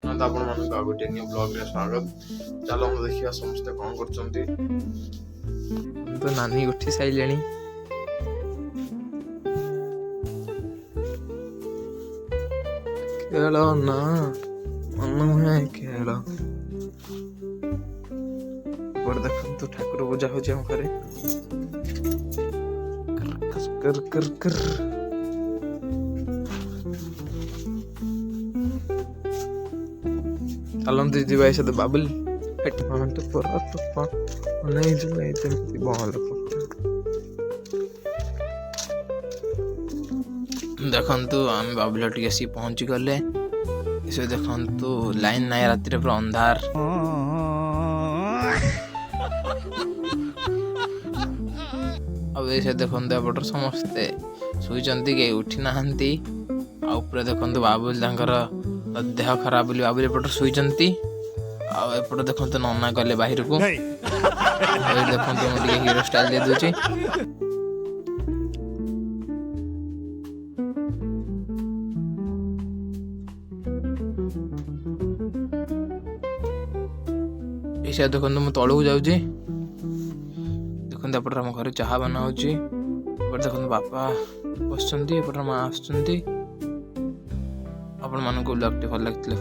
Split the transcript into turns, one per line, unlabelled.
ଆପଣ ମାନଙ୍କୁ ଆଉ ଗୋଟେ ନ୍ୟୁ ବ୍ଲଗରେ ସ୍ୱାଗତ। ଚାଲନ୍ତୁ ଦେଖିବା ସମସ୍ତେ କଣ କରୁଛନ୍ତି। ତ ନାନୀ ଉଠି ସାରିଲେଣି। ଖେଳ ନା ମନ ଖେଳ। ଏପଟେ ଦେଖନ୍ତୁ ଠାକୁର ପୂଜା ହଉଛି ଆମ ଘରେ। ଚାଲନ୍ତୁ ଯିବା ଏ ସହିତ ବାବୁଲ ଦେଖନ୍ତୁ ଆମେ ବାବୁଲ ଟିକେ ଆସି ପହଞ୍ଚି ଗଲେ। ଏସବୁ ଦେଖନ୍ତୁ ଲାଇନ ନାହିଁ, ରାତିରେ ପୁରା ଅନ୍ଧାର। ଆଉ ଏସବୁ ଦେଖନ୍ତୁ ଏପଟରେ ସମସ୍ତେ ଶୋଇଛନ୍ତି, କେହି ଉଠି ନାହାନ୍ତି। ଆଉ ଉପରେ ଦେଖନ୍ତୁ ବାବୁଲ ତାଙ୍କର ଦେହ ଖରାପ ବୋଲି ବାବୁଲ ଏପଟରେ ଶୋଇଛନ୍ତି। ଆଉ ଏପଟେ ଦେଖନ୍ତୁ ନନା ଗଲେ ବାହାରକୁ। ଦେଖନ୍ତୁ ମୁଁ ଟିକେ ହିରୋ ଷ୍ଟାଇଲ ଦେଇ ଦଉଛି। ଏଇସା ଦେଖନ୍ତୁ ମୁଁ ତଳକୁ ଯାଉଛି। ଦେଖନ୍ତୁ ଏପଟରେ ଆମ ଘରେ ଚାହା ବନା ହଉଛି। ଏପଟେ ଦେଖନ୍ତୁ ବାପା ବସିଛନ୍ତି, ଏପଟରେ ମା ଆସୁଛନ୍ତି। ଆପଣ ମାନଙ୍କୁ ବ୍ଲଗଟି ଭଲ ଲାଗିଥିଲେ